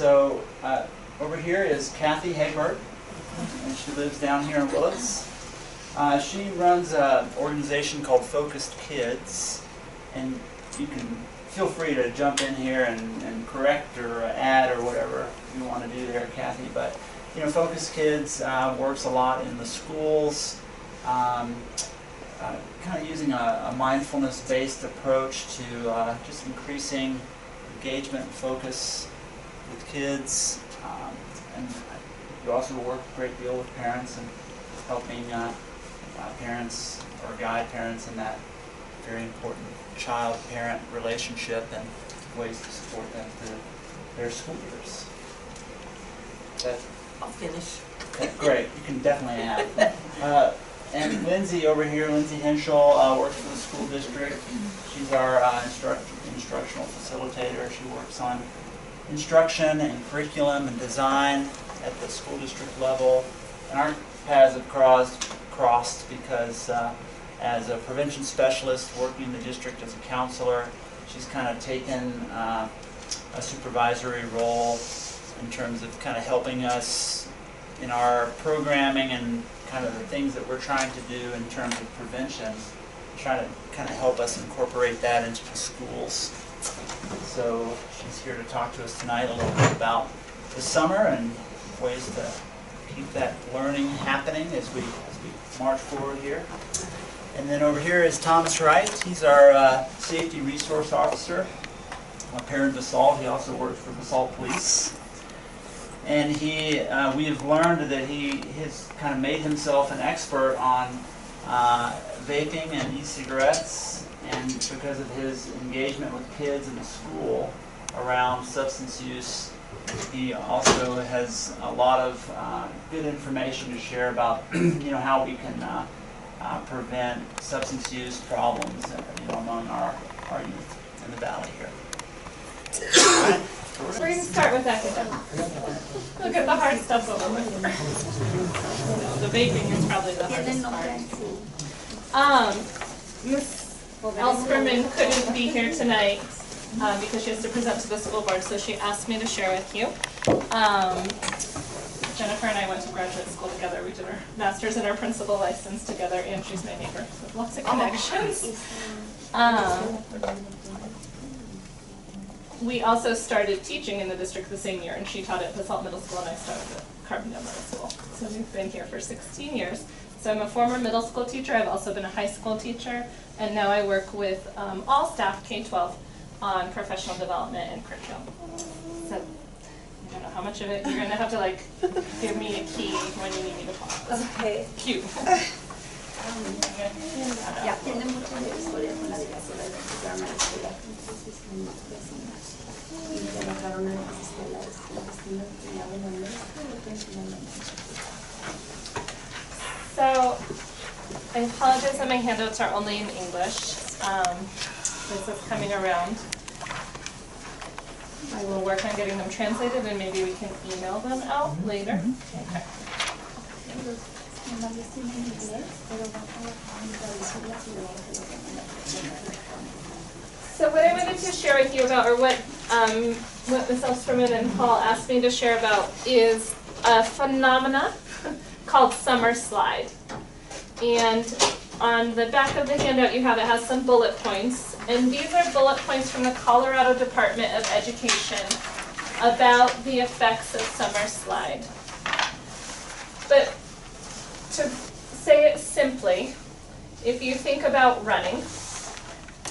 Over here is Kathy Hayberg, and she lives down here in Willis. She runs an organization called Focused Kids, and you can feel free to jump in here and correct or add or whatever you want to do there, Kathy. But Focused Kids works a lot in the schools, kind of using a mindfulness-based approach to just increasing engagement and focus with kids. And you also work a great deal with parents and helping parents or guide parents in that very important child-parent relationship and ways to support them through their school years. I'll finish. Okay, great. You can definitely add. And Lindsay over here, Lindsay Henschel, works for the school district. She's our instructional facilitator. She works on instruction and curriculum and design at the school district level. And our paths have crossed because as a prevention specialist working in the district as a counselor, she's kind of taken a supervisory role in terms of kind of helping us in our programming and kind of the things that we're trying to do in terms of prevention, trying to kind of help us incorporate that into the schools. So she's here to talk to us tonight a little bit about the summer and ways to keep that learning happening as we march forward here. And then over here is Thomas Wright. He's our safety resource officer up here in Basalt. He also works for Basalt Police. And we have learned that he has kind of made himself an expert on vaping and e-cigarettes, and because of his engagement with kids in the school around substance use, he also has a lot of good information to share about how we can prevent substance use problems among our youth in the valley here. All right. We're going to start with academic. Look at the hard stuff over with. The vaping is probably the hardest part. Ms. Fuhrman couldn't be here tonight because she has to present to the school board, so she asked me to share with you. Jennifer and I went to graduate school together. We did our master's and our principal license together, and she's my neighbor, so lots of connections. We also started teaching in the district the same year, and she taught at Basalt Middle School and I started at Carbondale Middle School. So we've been here for 16 years. So I'm a former middle school teacher. I've also been a high school teacher, and now I work with all staff K-12 on professional development and curriculum. So I don't know how much of it you're going to have to give me a key when you need me to pause. Okay. Cute. Ya tiene mucha historia con la educación de programa de escuela. Entonces, y trabajaron en las escuelas, las escuelas que ya ven So, I apologize that my handouts are only in English. This is coming around. I will work on getting them translated and maybe we can email them out later. Okay. So what I wanted to share with you about, or what Ms. Fuhrman and Paul asked me to share about, is a phenomena called summer slide. And on the back of the handout you have, it has some bullet points. And these are bullet points from the Colorado Department of Education about the effects of summer slide. But to say it simply, if you think about running,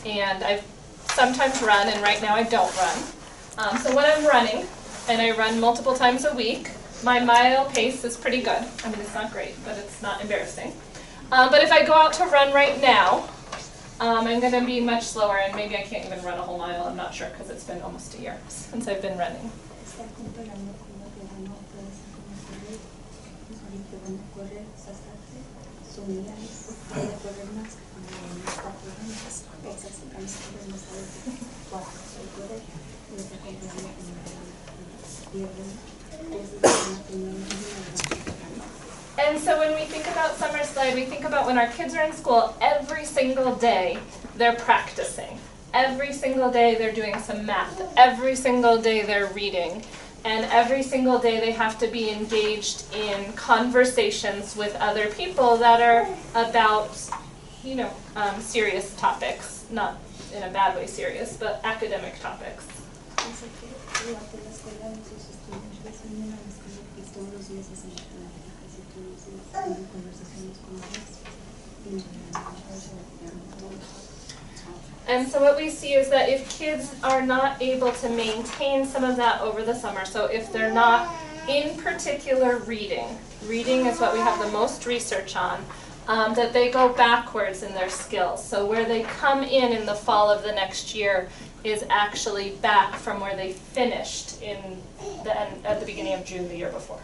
and I sometimes run, and right now I don't run. So when I'm running, and I run multiple times a week, my mile pace is pretty good. I mean, it's not great, but it's not embarrassing. But if I go out to run right now, I'm going to be much slower, and maybe I can't even run a whole mile. I'm not sure, because it's been almost a year since I've been running. And so when we think about summer slide, we think about when our kids are in school, every single day they're practicing. Every single day they're doing some math. Every single day they're reading. And every single day they have to be engaged in conversations with other people that are about, serious topics, not in a bad way serious, but academic topics. And so what we see is that if kids are not able to maintain some of that over the summer, so if they're not in particular reading is what we have the most research on, that they go backwards in their skills. So where they come in the fall of the next year is actually back from where they finished at the beginning of June the year before.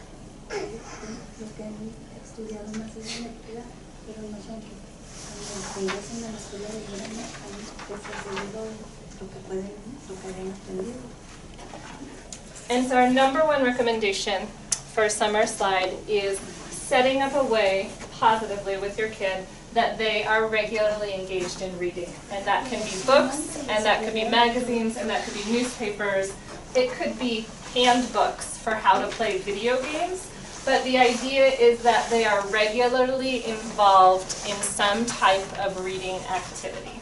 And so our number one recommendation for Summer Slide is setting up a way positively with your kid that they are regularly engaged in reading. And that can be books, and that could be magazines, and that could be newspapers. It could be handbooks for how to play video games. But the idea is that they are regularly involved in some type of reading activity.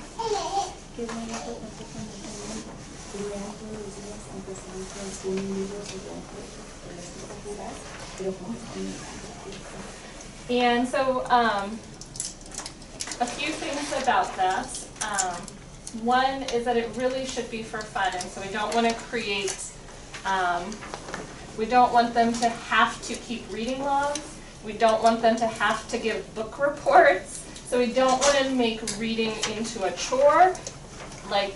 And so a few things about that. One is that it really should be for fun, and so we don't want to create we don't want them to have to keep reading logs. We don't want them to have to give book reports. So we don't want to make reading into a chore, like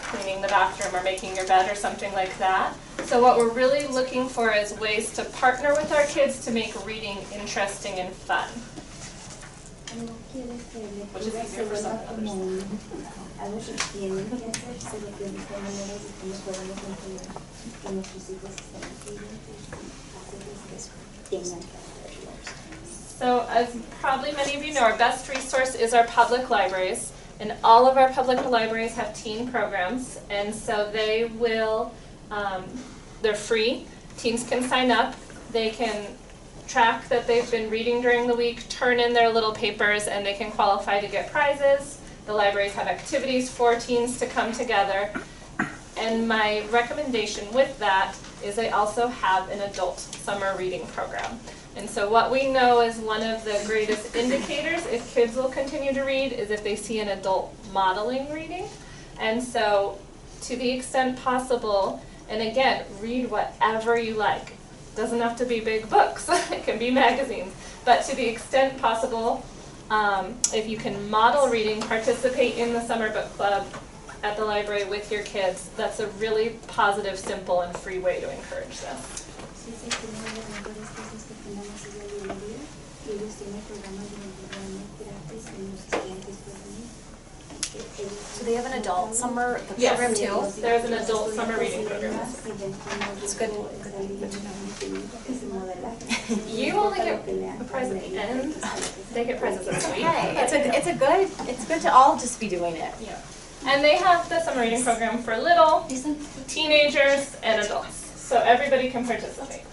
cleaning the bathroom or making your bed or something like that. So what we're really looking for is ways to partner with our kids to make reading interesting and fun. Which is easier for some than others. So as probably many of you know, our best resource is our public libraries. And all of our public libraries have teen programs. And so they will, they're free. Teens can sign up. They can track that they've been reading during the week, turn in their little papers, and they can qualify to get prizes. The libraries have activities for teens to come together. And my recommendation with that is they also have an adult summer reading program. And so what we know is one of the greatest indicators if kids will continue to read is if they see an adult modeling reading. And so to the extent possible, and again, read whatever you like. Doesn't have to be big books, it can be magazines. But to the extent possible, if you can model reading, participate in the summer book club at the library with your kids, that's a really positive, simple, and free way to encourage this. So they have an adult summer program too? Yes, there's an adult summer reading program. It's good. Good to know. You only get a prize at the end. They get prizes at the week. Okay, it's good to all just be doing it. Yeah. And they have the summer reading program for little, teenagers, and adults. So everybody can participate.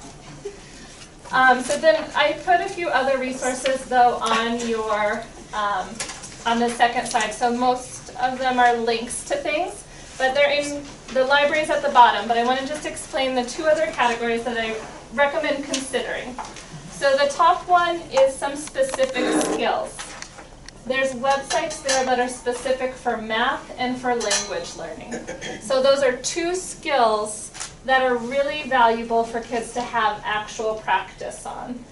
So then I put a few other resources though on your on the second side. So most of them are links to things, but they're in the libraries at the bottom. But I want to just explain the two other categories that I recommend considering. So the top one is some specific skills. There's websites there that are specific for math and for language learning. So those are two skills that are really valuable for kids to have actual practice on.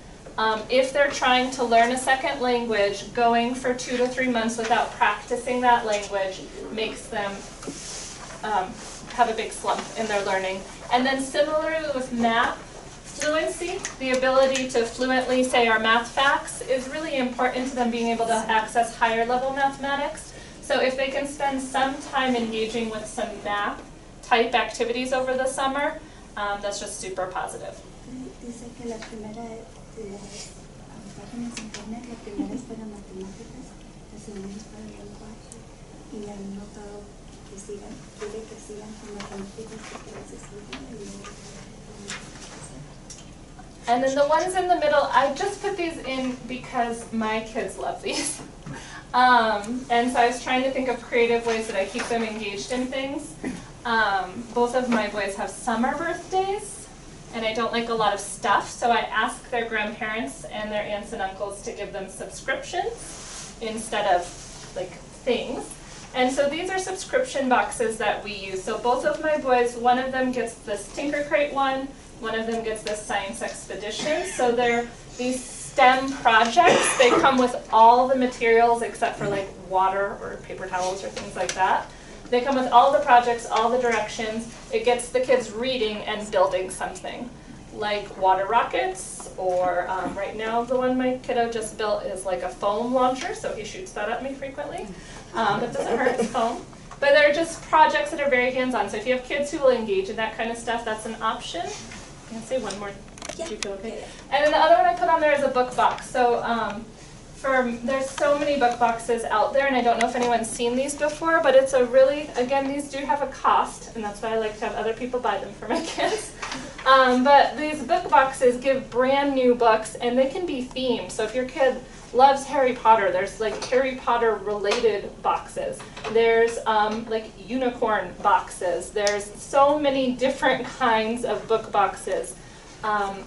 If they're trying to learn a second language, going for 2 to 3 months without practicing that language makes them have a big slump in their learning. And then similarly with math, fluency, the ability to fluently say our math facts is really important to them being able to access higher level mathematics. So if they can spend some time engaging with some math type activities over the summer, that's just super positive. Dice que la primera de las páginas internet, la primera es para matemáticas, la segunda es para lenguaje, y le han notado que quiere que sigan con matemáticas porque las estudian y luego And then the ones in the middle, I just put these in because my kids love these. And so I was trying to think of creative ways that I keep them engaged in things. Both of my boys have summer birthdays, and I don't like a lot of stuff, so I ask their grandparents and their aunts and uncles to give them subscriptions instead of like things. And so these are subscription boxes that we use. So both of my boys, one of them gets this Tinker Crate one of them gets this Science Expedition. So they're these STEM projects. They come with all the materials except for like water or paper towels or things like that. They come with all the projects, all the directions. It gets the kids reading and building something, like water rockets, or right now the one my kiddo just built is like a foam launcher, so he shoots that at me frequently. It doesn't hurt, it's foam. But they're just projects that are very hands-on. So if you have kids who will engage in that kind of stuff, that's an option. Can I say one more? Do you feel okay? And then the other one I put on there is a book box. So there's so many book boxes out there, and I don't know if anyone's seen these before, but it's a really, again, these do have a cost, and that's why I like to have other people buy them for my kids. But these book boxes give brand new books, and they can be themed. So if your kid loves Harry Potter, there's like Harry Potter related boxes. There's like unicorn boxes. There's so many different kinds of book boxes. And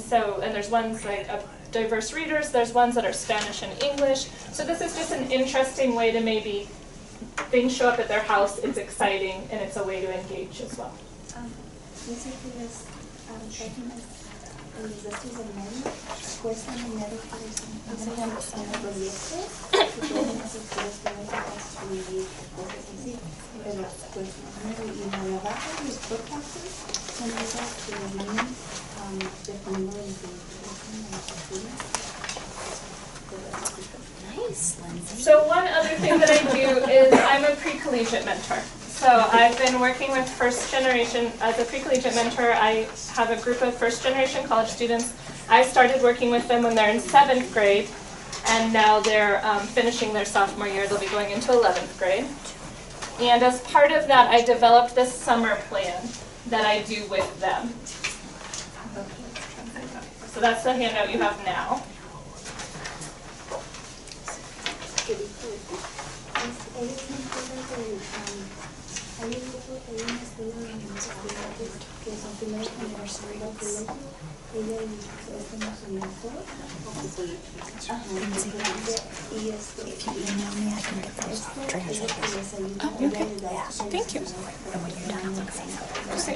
there's ones like diverse readers, there's ones that are Spanish and English. So this is just an interesting way to maybe things show up at their house, it's exciting, and it's a way to engage as well. Los gastos del medio cuestan dinero para los proyectos que pueden hacer pueden construir cosas así, pero cuestan dinero. Y la de abajo, los bookboxes, son esas que vienen dependiendo de lo que cuestan las facturas. Nice, Lindsay. So one other thing that I do is I'm a pre-collegiate mentor. So I've been working with first generation, as a pre-collegiate mentor, I have a group of first generation college students. I started working with them when they're in 7th grade, and now they're finishing their sophomore year. They'll be going into 11th grade. And as part of that, I developed this summer plan that I do with them. So that's the handout you have now. Hay un grupo, hay una escuela de estudiantes que son primera generación del colegio. Ella es como su mentor. Y esto les ayuda. Thank you.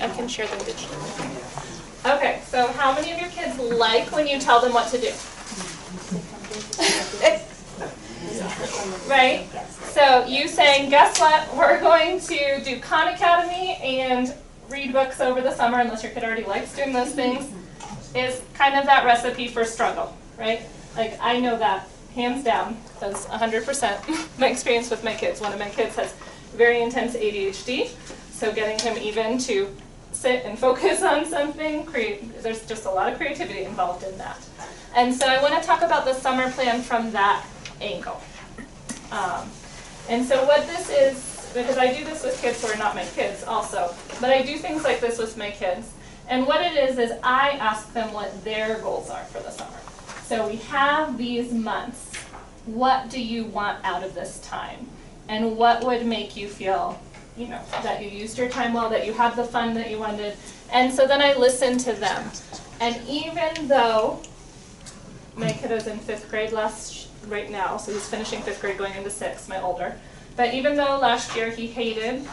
I can share them digitally. Okay, so how many of your kids like when you tell them what to do? Right? So you saying, guess what, we're going to do Khan Academy and read books over the summer, unless your kid already likes doing those things, is kind of that recipe for struggle, right? Like, I know that, hands down, that's 100% my experience with my kids. One of my kids has very intense ADHD, so getting him even to sit and focus on something, there's just a lot of creativity involved in that. And so I want to talk about the summer plan from that angle. And so what this is, because I do this with kids who are not my kids also, but I do things like this with my kids. And what it is I ask them what their goals are for the summer. So we have these months. What do you want out of this time? And what would make you feel, that you used your time well, that you had the fun that you wanted? And so then I listen to them. And even though my kiddo's in 5th grade right now, so he's finishing 5th grade going into 6th, my older. But even though last year he hated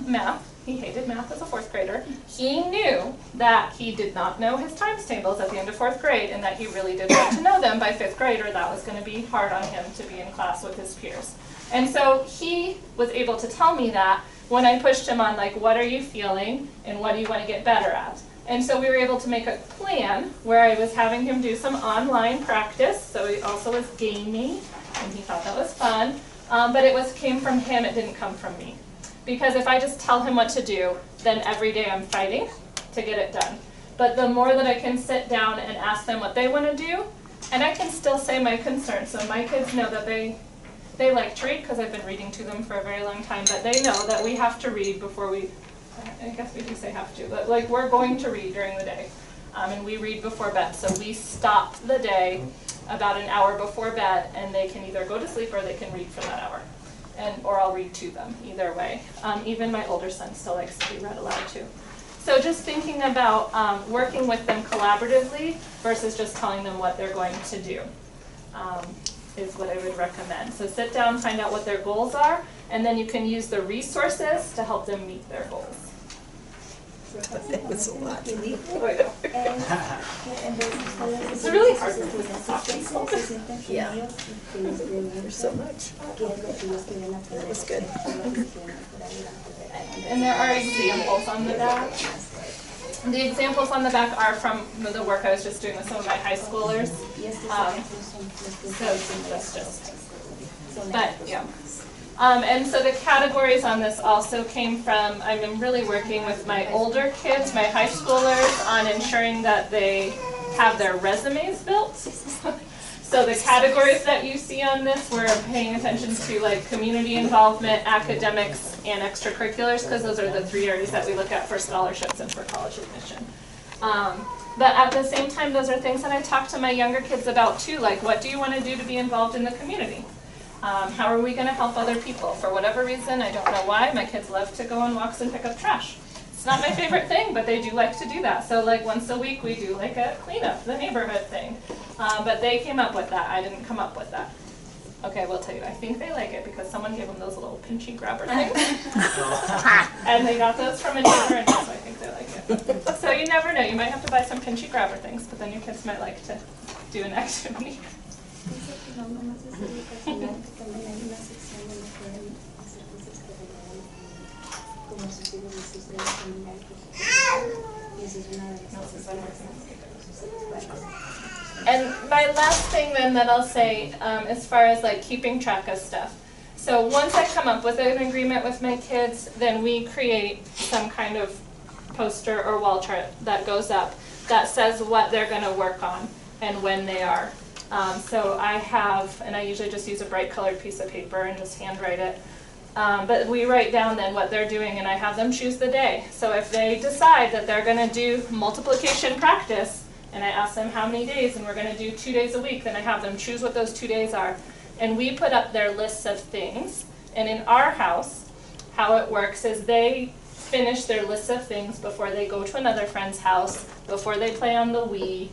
math, he hated math as a 4th grader, he knew that he did not know his times tables at the end of 4th grade, and that he really did want to know them by 5th grade, or that was going to be hard on him to be in class with his peers. And so he was able to tell me that when I pushed him on, like, what are you feeling, and what do you want to get better at? And so we were able to make a plan where I was having him do some online practice, so he also was gaming, and he thought that was fun. But it came from him, it didn't come from me. Because if I just tell him what to do, then every day I'm fighting to get it done. But the more that I can sit down and ask them what they want to do, and I can still say my concerns. So my kids know that they like to read, because I've been reading to them for a very long time, but they know that we have to read before we I guess we do say have to, but like we're going to read during the day. And we read before bed. So we stop the day about an hour before bed, and they can either go to sleep or they can read for that hour. Or I'll read to them, either way. Even my older son still likes to be read aloud too. So just thinking about working with them collaboratively versus just telling them what they're going to do is what I would recommend. So sit down, find out what their goals are, and then you can use the resources to help them meet their goals. That was a lot. It's really hard to Yeah. There's so much. That was good. And there are examples on the back. The examples on the back are from the work I was just doing with some of my high schoolers. So that's just, but yeah. And so the categories on this also came from, I'm really working with my older kids, my high schoolers, on ensuring that they have their resumes built. So the categories that you see on this, we're paying attention to like community involvement, academics, and extracurriculars, because those are the 3 areas that we look at for scholarships and for college admission. But at the same time, those are things that I talk to my younger kids about too, like what do you want to do to be involved in the community? How are we going to help other people? For whatever reason, I don't know why, my kids love to go on walks and pick up trash. It's not my favorite thing, but they do like to do that. So like once a week we do like a cleanup, the neighborhood thing. But they came up with that. I didn't come up with that. Okay, we'll tell you, I think they like it because someone gave them those little pinchy grabber things. And they got those from a neighbor, and so I think they like it. So you never know, you might have to buy some pinchy grabber things, but then your kids might like to do an activity. And my last thing then that I'll say, as far as like keeping track of stuff. So once I come up with an agreement with my kids, then we create some kind of poster or wall chart that goes up that says what they're going to work on and when they are. So I have, and I usually just use a bright colored piece of paper and just handwrite it. But we write down then what they're doing, and I have them choose the day. So if they decide that they're going to do multiplication practice, and I ask them how many days, and we're going to do 2 days a week, then I have them choose what those 2 days are. And we put up their lists of things. And in our house, how it works is they finish their lists of things before they go to another friend's house, before they play on the Wii,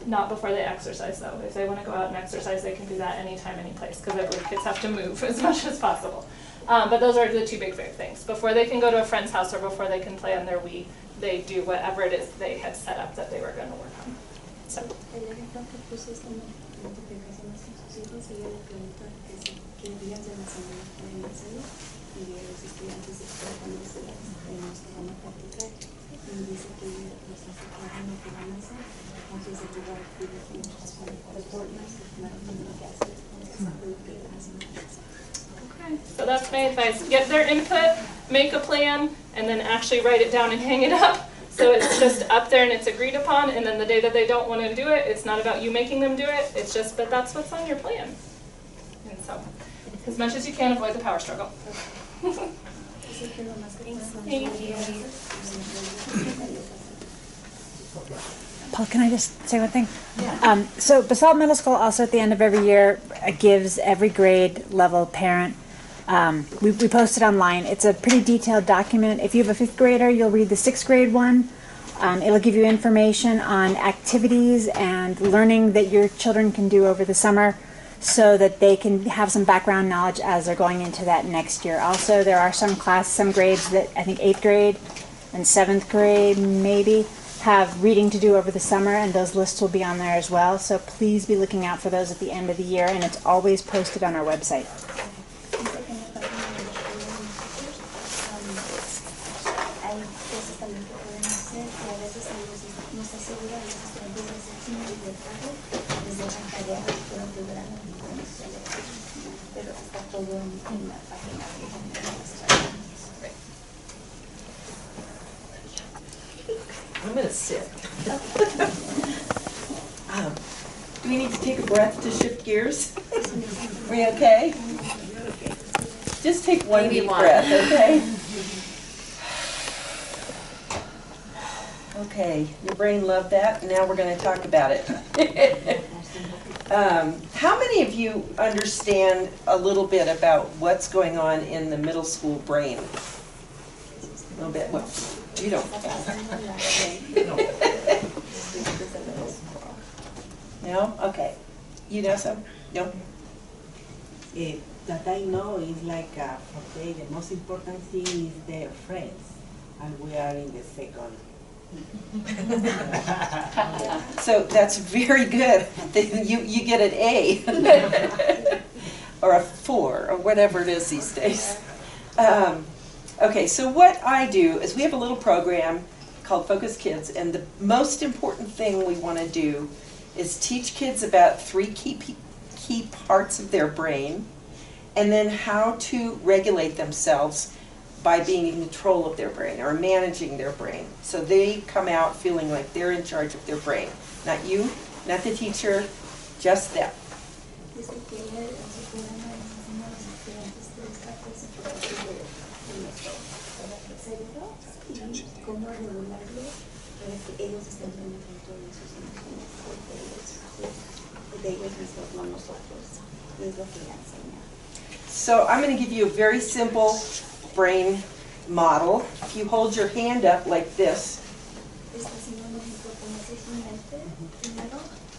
not before they exercise though. If they want to go out and exercise, they can do that anytime, any place, because I believe kids have to move as much as possible. But those are the two big things. Before they can go to a friend's house or before they can play on their Wii, they do whatever it is they had set up that they were going to work on. So. Okay, so that's my advice. Get their input, make a plan, and then actually write it down and hang it up. So it's just up there and it's agreed upon, and then the day that they don't want to do it, it's not about you making them do it, it's just, but that's what's on your plan. And so, as much as you can, avoid the power struggle. Thank you. Paul, can I just say one thing? Yeah. So Basalt Middle School also at the end of every year gives every grade level parent, we post it online. It's a pretty detailed document. If you have a 5th grader, you'll read the 6th grade one. It'll give you information on activities and learning that your children can do over the summer so that they can have some background knowledge as they're going into that next year. Also, there are some grades that I think 8th grade and 7th grade maybe have reading to do over the summer, and those lists will be on there as well. So please be looking out for those at the end of the year, and it's always posted on our website. I'm going to sit. Do we need to take a breath to shift gears? Are we okay? Just take one deep breath, okay? Okay, your brain loved that, and now we're going to talk about it. How many of you understand a little bit about what's going on in the middle school brain? A little bit. Well, you don't. No? Okay. You know some? No? That I know is like for them, the most important thing is their friends, and we are in the second. So that's very good. You get an A or a 4 or whatever it is these days. Okay, so what I do is we have a little program called Focus Kids, and the most important thing we want to do is teach kids about 3 key parts of their brain, and then how to regulate themselves by being in control of their brain or managing their brain. So they come out feeling like they're in charge of their brain. Not you, not the teacher, just them. So I'm going to give you a very simple brain model. If you hold your hand up like this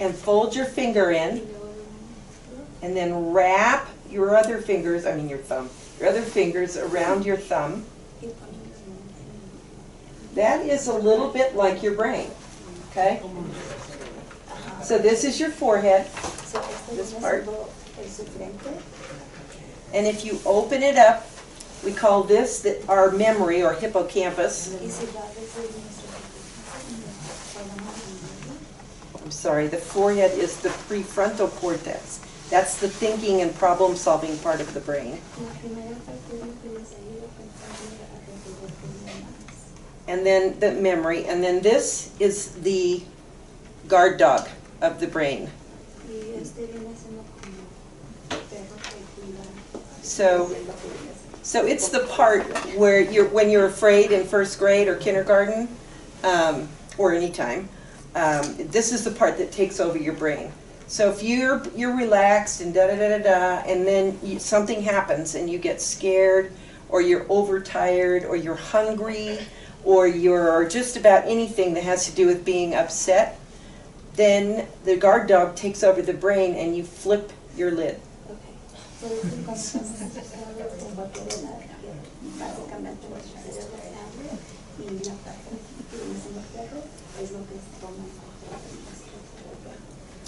and fold your finger in, and then wrap your other fingers, I mean your thumb, your other fingers around your thumb. That is a little bit like your brain, okay? So this is your forehead, this part. And if you open it up, we call this our memory or hippocampus. I'm sorry, the forehead is the prefrontal cortex. That's the thinking and problem-solving part of the brain. And then the memory, and then this is the guard dog of the brain. So it's the part where when you're afraid in first grade or kindergarten, or any time, this is the part that takes over your brain. So if you're relaxed and da-da-da-da-da, and then something happens and you get scared, or you're overtired, or you're hungry, or you're just about anything that has to do with being upset, then the guard dog takes over the brain and you flip your lid.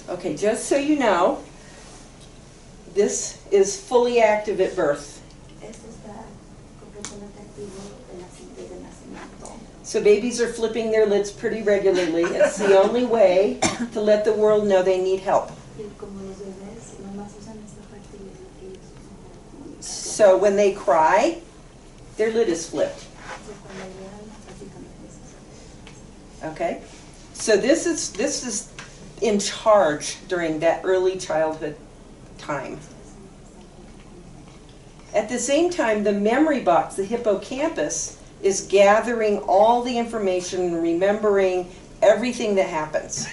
Okay, just so you know, this is fully active at birth. So babies are flipping their lids pretty regularly. It's the only way to let the world know they need help. So when they cry, their lid is flipped. Okay? So this is in charge during that early childhood time. At the same time, the memory box, the hippocampus, is gathering all the information and remembering everything that happens.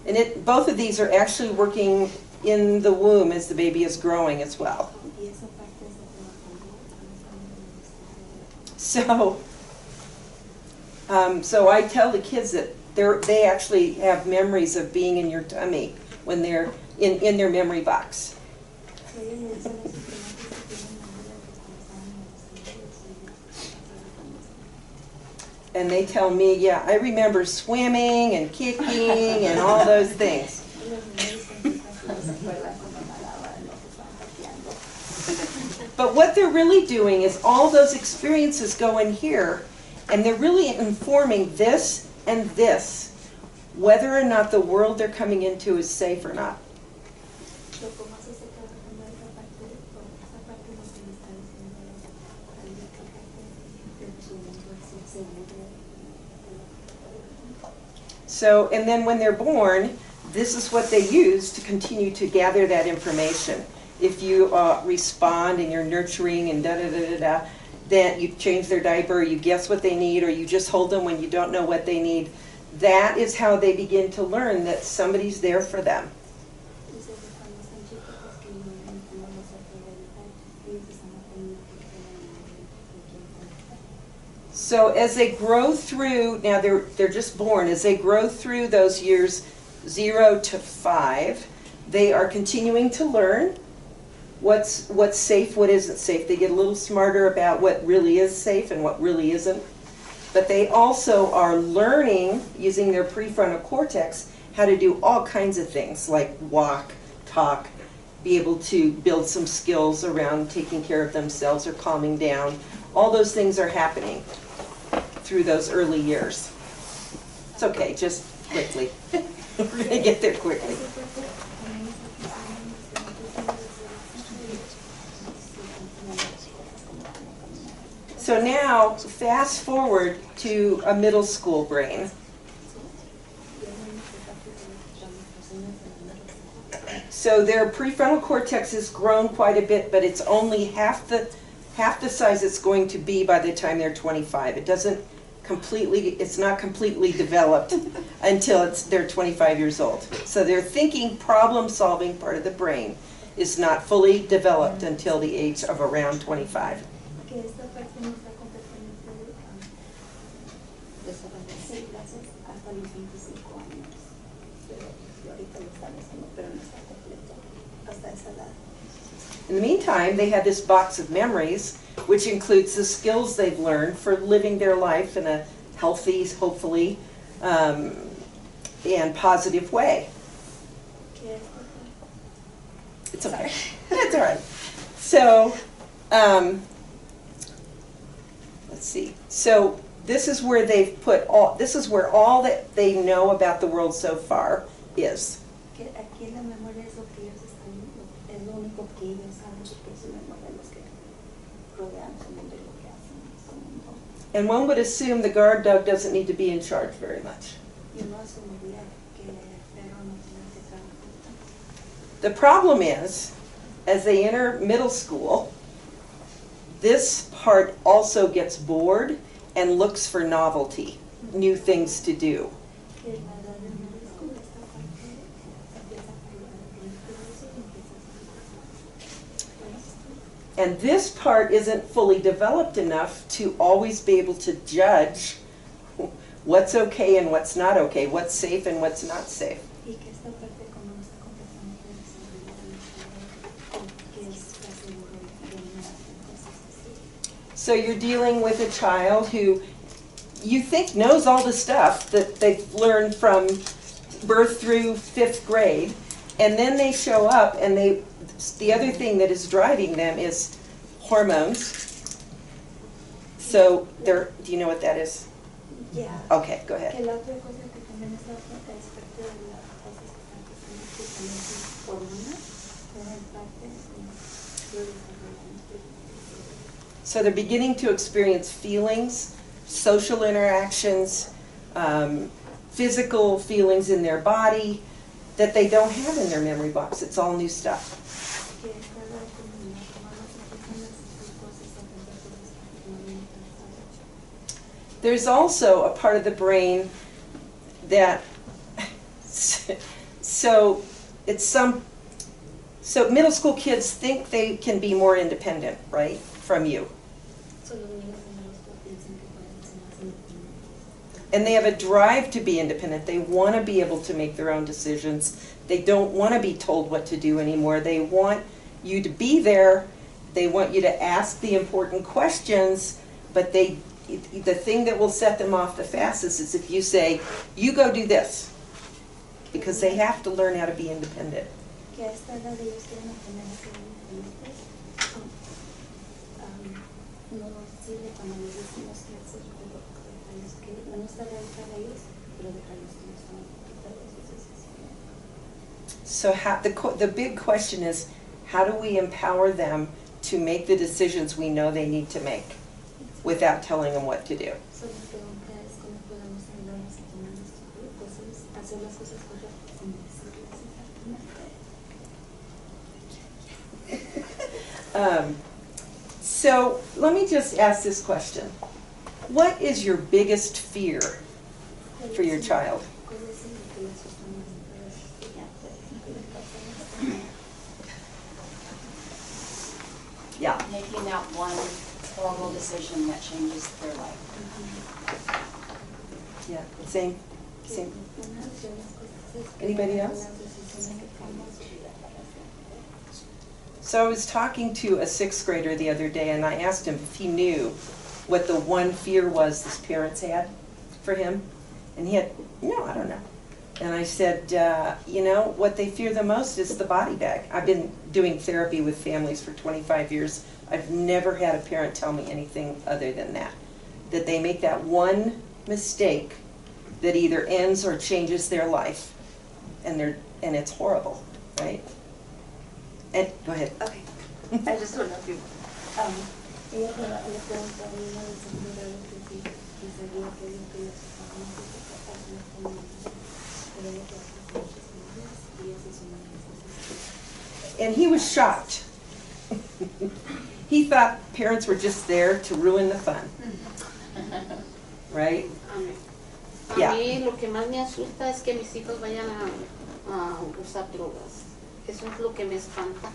And both of these are actually working in the womb as the baby is growing as well. So I tell the kids that they actually have memories of being in your tummy when they're in their memory box. And they tell me, yeah, I remember swimming and kicking and all those things. But what they're really doing is all those experiences go in here, and they're really informing this and this, whether or not the world they're coming into is safe or not. So, and then when they're born, this is what they use to continue to gather that information. If you respond and you're nurturing and da-da-da-da-da, then you change their diaper, or you guess what they need, or you just hold them when you don't know what they need. That is how they begin to learn that somebody's there for them. Dice que cuando están chiquitos que no los atreven y empiezan a aprender que So as they grow through, now they're just born, as they grow through those years 0 to 5, they are continuing to learn what's safe, what isn't safe. They get a little smarter about what really is safe and what really isn't. But they also are learning, using their prefrontal cortex, how to do all kinds of things, like walk, talk, be able to build some skills around taking care of themselves or calming down. All those things are happening through those early years. It's okay, just quickly. We're going to get there quickly. So now, fast forward to a middle school brain. So their prefrontal cortex has grown quite a bit, but it's only half the size it's going to be by the time they're 25. It's not completely developed until they're 25 years old. So their thinking, problem-solving part of the brain is not fully developed until the age of around 25. que esta parte no está completamente desarrollada hasta los 25 años. Pero ahorita lo están haciendo, pero no está completo hasta esa edad. In the meantime, they have this box of memories, which includes the skills they've learned for living their life in a healthy, hopefully, and positive way. It's okay. That's all right. So, let's see. So this is where they've put all. This is where all that they know about the world so far is. Que aquí en la memoria es lo que ellos están, es lo único que ellos saben, porque es su memoria los que rodean su mundo y lo que hacen en su mundo. And one would assume the guard dog doesn't need to be in charge very much. Y uno asumiría que el perro no tiene que trabajar. The problem is, as they enter middle school, this part also gets bored and looks for novelty, new things to do. Que la edad de middle school, esta parte empieza a eso y empieza a And this part isn't fully developed enough to always be able to judge what's okay and what's not okay, what's safe and what's not safe. y que esta parte como no está completamente desarrollada, que es la seguro de no hacer cosas así. So you're dealing with a child who you think knows all the stuff that they've learned from birth through 5th grade, and then they show up and the other thing that is driving them is hormones. So do you know what that is? Yeah. Okay, go ahead. Que la otra cosa que también está es parte de las cosas que están pasando, que también son hormonas, pero en parte lo desarrollamos. So they're beginning to experience feelings, social interactions, physical feelings in their body that they don't have in their memory box. It's all new stuff. Que esta edad como las hormonas empiezan a sentir cosas, a aprender cosas que no habían pensado. There's also a part of the brain that, so middle school kids think they can be more independent, right, from you. So los niños de middle school piensan que pueden ser más independientes. And they have a drive to be independent. They want to be able to make their own decisions. They don't want to be told what to do anymore. They want you to be there. They want you to ask the important questions, but the thing that will set them off the fastest is if you say, you go do this, because they have to learn how to be independent. Que a esta edad ellos quieren aprender a ser independientes. No sirve cuando les decimos qué hacer, pero dejarlos que no está bien para ellos, pero dejarlos que ellos tomen todas sus decisiones. So the big question is, how do we empower them to make the decisions we know they need to make without telling them what to do? So la pregunta es cómo podemos ayudarlos a tomar nuestras cosas, hacer las cosas correctas sin decirles exactamente. So let me just ask this question. What is your biggest fear for your child? Yeah. Making that one horrible decision that changes their life. Yeah. Same. Anybody else? So I was talking to a 6th grader the other day, and I asked him if he knew what the one fear was his parents had for him. And he had, no, I don't know. And I said, you know, what they fear the most is the body bag. I've been doing therapy with families for 25 years. I've never had a parent tell me anything other than that. That they make that one mistake that either ends or changes their life. And it's horrible, right? And, go ahead. Okay. I just don't know if you. Ella le preguntó a una de sus amigas que si sabía que ella quería su familia, pero ella quería sus familias y esa es una de esas. And he was shocked. He thought parents were just there to ruin the fun. Right? A mí lo que más me asusta es que mis hijos vayan a usar drogas. Eso es lo que me espanta.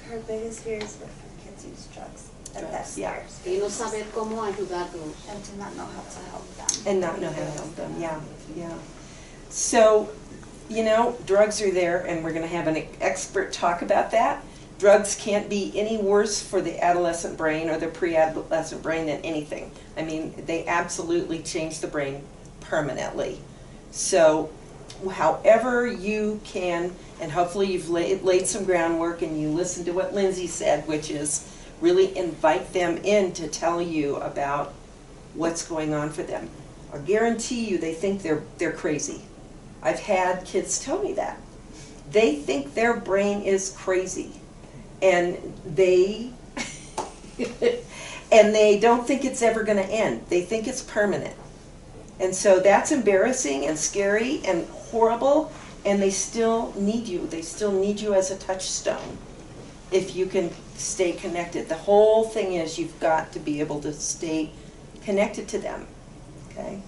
Her biggest fear is that her kids use drugs. And that's Yeah. Y no saber cómo ayudarlos. And to not know how to help them. And not know how to help them, yeah, yeah. So, you know, drugs are there, and we're going to have an expert talk about that. Drugs can't be any worse for the adolescent brain or the pre-adolescent brain than anything. I mean, they absolutely change the brain permanently. So, however you can, and hopefully you've laid some groundwork and you listened to what Lindsay said, which is really invite them in to tell you about what's going on for them. I guarantee you they think they're crazy. I've had kids tell me that. They think their brain is crazy. And they and they don't think it's ever going to end. They think it's permanent. And so that's embarrassing and scary and horrible, and they still need you. They still need you as a touchstone if you can stay connected. The whole thing is you've got to be able to stay connected to them. Okay?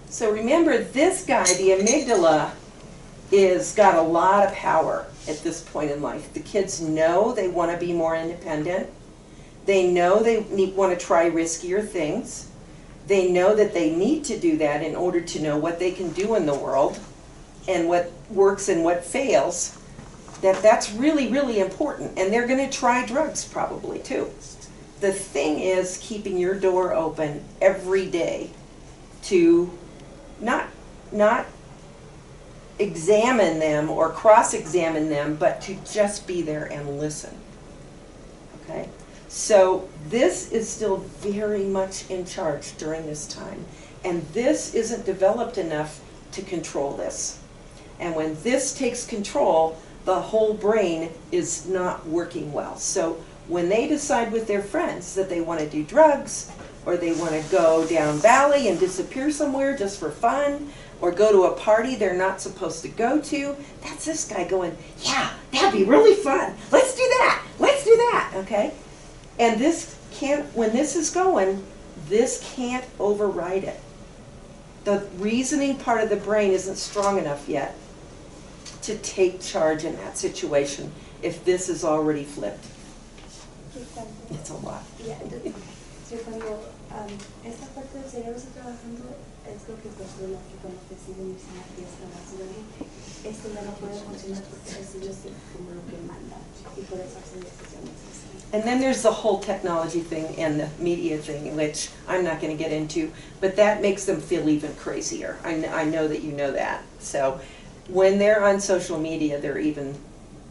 So remember, this guy, the amygdala, is got a lot of power at this point in life. The kids know they want to be more independent. They know they want to try riskier things. They know that they need to do that in order to know what they can do in the world and what works and what fails. That's really, really important. And they're going to try drugs probably too. The thing is keeping your door open every day to not examine them or cross-examine them, but to just be there and listen. Okay? So this is still very much in charge during this time. And this isn't developed enough to control this. And when this takes control, the whole brain is not working well. So when they decide with their friends that they want to do drugs, or they want to go down valley and disappear somewhere just for fun, or go to a party they're not supposed to go to, that's this guy going, yeah, that'd be really fun. Let's do that. Let's do that. Okay? And this can't, when this is going, this can't override it. The reasoning part of the brain isn't strong enough yet to take charge in that situation if this is already flipped. It's a lot. Yeah, so cuando esta parte del cerebro está trabajando, es lo que controla que cuando decide irse a una fiesta más grande, esto ya no puede funcionar porque recibe como lo que manda y por eso hace decisiones así. And then there's the whole technology thing and the media thing, which I'm not going to get into, but that makes them feel even crazier. I know that you know that. So when they're on social media, they're even,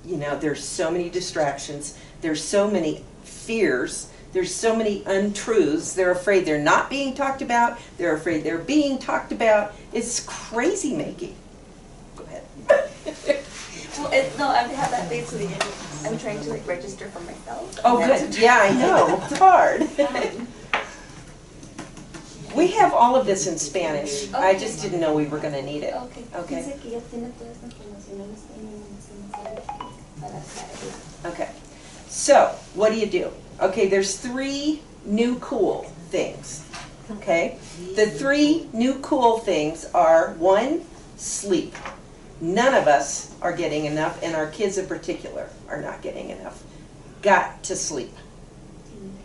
you know, there's so many distractions, there's so many fears, there's so many untruths. They're afraid they're not being talked about, they're afraid they're being talked about. It's crazy making. Go ahead. Well, no, I've had that day to the end. I'm trying to like register for myself. Oh, good. Yeah, I know. It's hard. We have all of this in Spanish. I just didn't know we were going to need it. Okay. Okay. Dice que ya tiene toda esta información en español para aclarar. Okay. So, what do? Okay, there's 3 new cool things. Okay? The 3 new cool things are 1, sleep. None of us are getting enough, and our kids in particular are not getting enough. Got to sleep.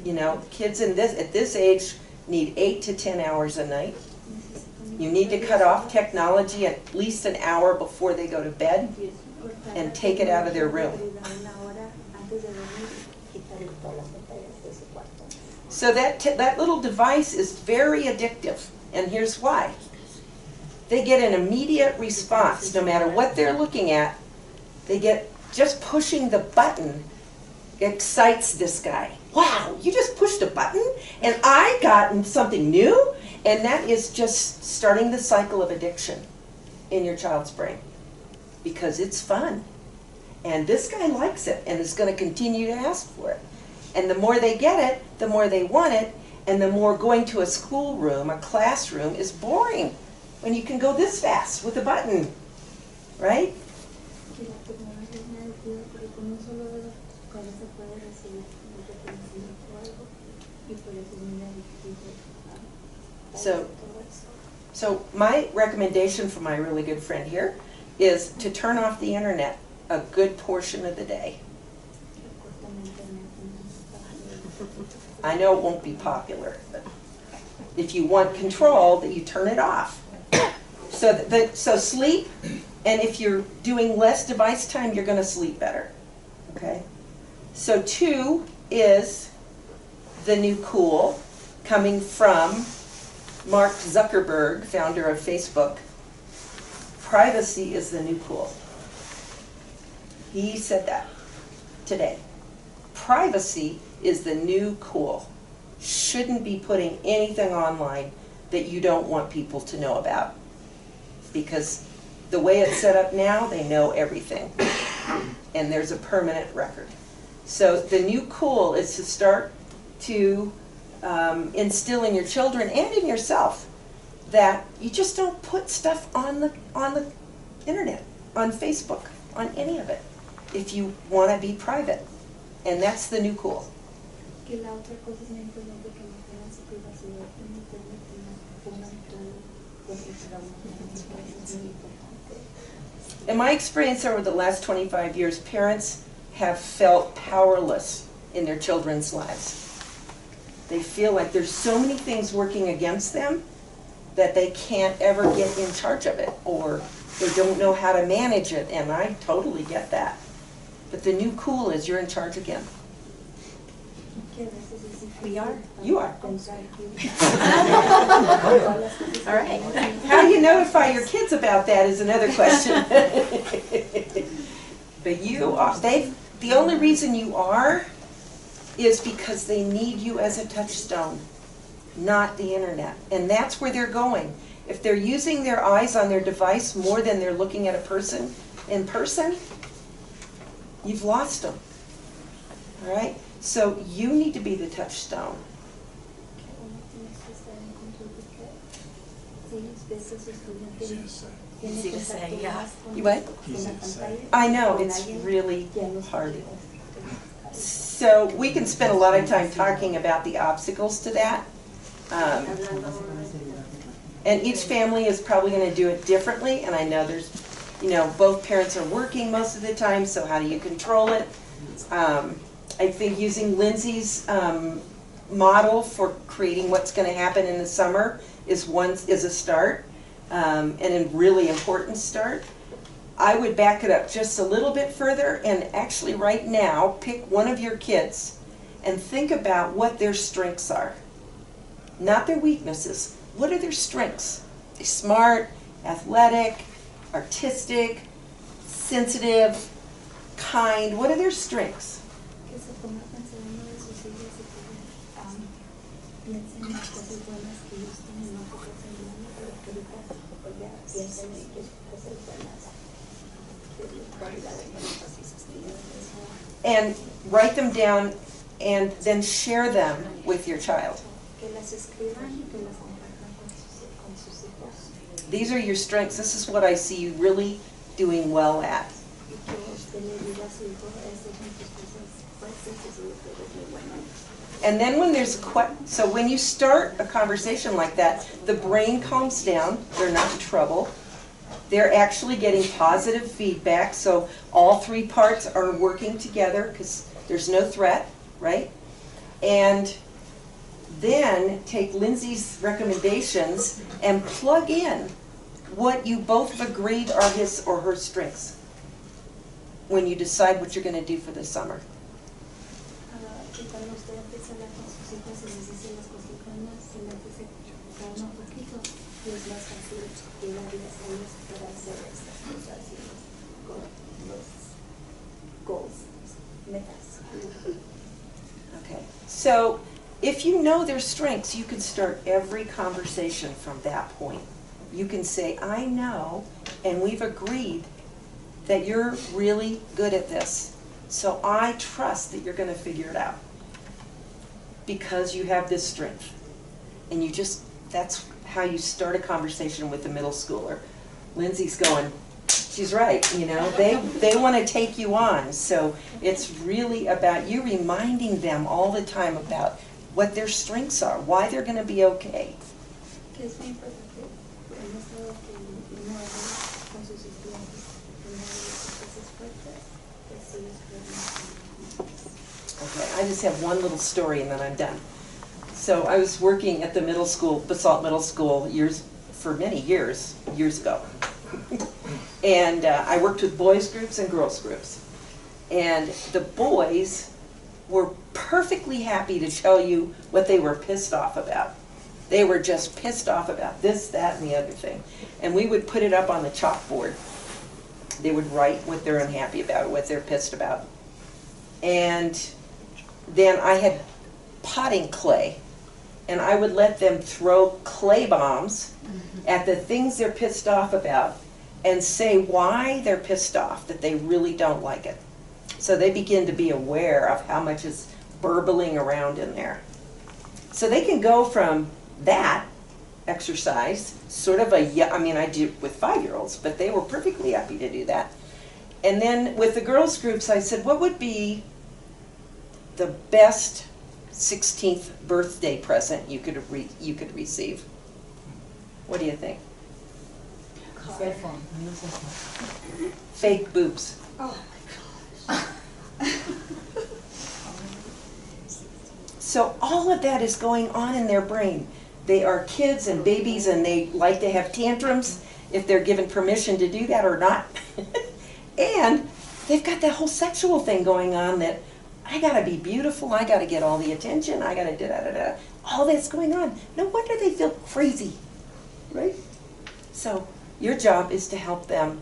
You know, kids at this age need 8 to 10 hours a night. You need to cut off technology at least an hour before they go to bed and take it out of their room. So that little device is very addictive, and here's why. They get an immediate response no matter what they're looking at. They get, just pushing the button excites this guy. Wow, you just pushed a button and I got something new? And that is just starting the cycle of addiction in your child's brain, because it's fun. And this guy likes it and is going to continue to ask for it. And the more they get it, the more they want it, and the more going to a schoolroom, a classroom, is boring when you can go this fast with a button, right? So my recommendation for my really good friend here is to turn off the internet a good portion of the day. I know it won't be popular, but if you want control, that you turn it off. So sleep, and if you're doing less device time, you're going to sleep better. Okay? So 2 is the new cool, coming from Mark Zuckerberg, founder of Facebook. Privacy is the new cool. He said that today. Privacy is the new cool. Shouldn't be putting anything online that you don't want people to know about, because the way it's set up now, they know everything, and there's a permanent record. So the new cool is to start to instill in your children and in yourself that you just don't put stuff on the internet, on Facebook, on any of it, if you want to be private. And that's the new cool. In my experience over the last 25 years, parents have felt powerless in their children's lives. They feel like there's so many things working against them that they can't ever get in charge of it, or they don't know how to manage it, and I totally get that. But the new cool is you're in charge again. We are. You are. All right. How do you notify your kids about that is another question. But you are. The only reason you are is because they need you as a touchstone, not the internet. And that's where they're going. If they're using their eyes on their device more than they're looking at a person in person, you've lost them. All right? So you need to be the touchstone. Easy to say, yeah. You what? Easy to say. I know, it's really hard. So we can spend a lot of time talking about the obstacles to that. And each family is probably going to do it differently. And I know there's, both parents are working most of the time, so how do you control it? I think using Lindsay's model for creating what's going to happen in the summer is a start, and a really important start. I would back it up just a little bit further, and actually right now pick one of your kids and think about what their strengths are, not their weaknesses. What are their strengths? They're smart, athletic, artistic, sensitive, kind. What are their strengths? And write them down and then share them with your child. que las escriban y que las compartan con sus hijos. These are your strengths. This is what I see you really doing well at. Y que usted le diga a su hijo, esas son tus cosas fuertes, eso es lo que eres muy bueno. And then when there's so when you start a conversation like that, the brain calms down. They're not in trouble. They're actually getting positive feedback. So all three parts are working together because there's no threat, right? And then take Lindsay's recommendations and plug in what you both have agreed are his or her strengths when you decide what you're going to do for the summer. Que cuando usted empieza a hablar con sus hijos y les dice las cosas buenas, se les dice calma un poquito y es más fácil llevarles a ellos para hacer estas cosas y los goals, metas. Okay. So if you know their strengths, you can start every conversation from that point. You can say, I know, and we've agreed that you're really good at this. So I trust that you're going to figure it out because you have this strength. And you just, that's how you start a conversation with the middle schooler. Lindsay's going, she's right, you know, they want to take you on. So it's really about you reminding them all the time about what their strengths are, why they're going to be okay. Que es muy importante en esto que uno habla con sus estudiantes, uno de sus cosas fuertes, que sí es bueno. Okay, I just have one little story and then I'm done. So I was working at the middle school, Basalt Middle School, for many years ago. And I worked with boys groups and girls groups. And the boys were perfectly happy to tell you what they were pissed off about. They were just pissed off about this, that, and the other thing. And we would put it up on the chalkboard. They would write what they're unhappy about, what they're pissed about. And then I had potting clay. And I would let them throw clay bombs at the things they're pissed off about and say why they're pissed off, that they really don't like it. So they begin to be aware of how much is burbling around in there. So they can go from that exercise, sort of I mean, I do it with 5-year-olds, but they were perfectly happy to do that. And then with the girls groups, I said, what would be the best 16th birthday present you could receive? What do you think? Cell phone, new cell phone. Fake boobs. Oh my gosh. So all of that is going on in their brain. They are kids and babies and they like to have tantrums if they're given permission to do that or not. And they've got that whole sexual thing going on that I gotta be beautiful, I gotta get all the attention, I gotta da-da-da-da. All that's going on. No wonder they feel crazy, right? So your job is to help them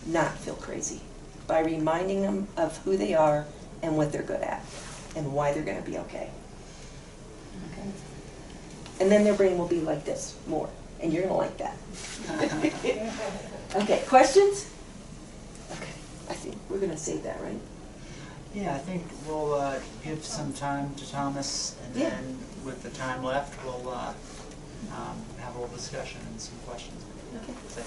not feel crazy by reminding them of who they are and what they're good at and why they're gonna be okay. Okay? And then their brain will be like this more, and you're gonna like that. Okay, questions? Okay, I think we're gonna save that, right? Yeah, I think we'll give some time to Thomas, and Yeah. then with the time left, we'll have a little discussion and some questions. Okay. Is that-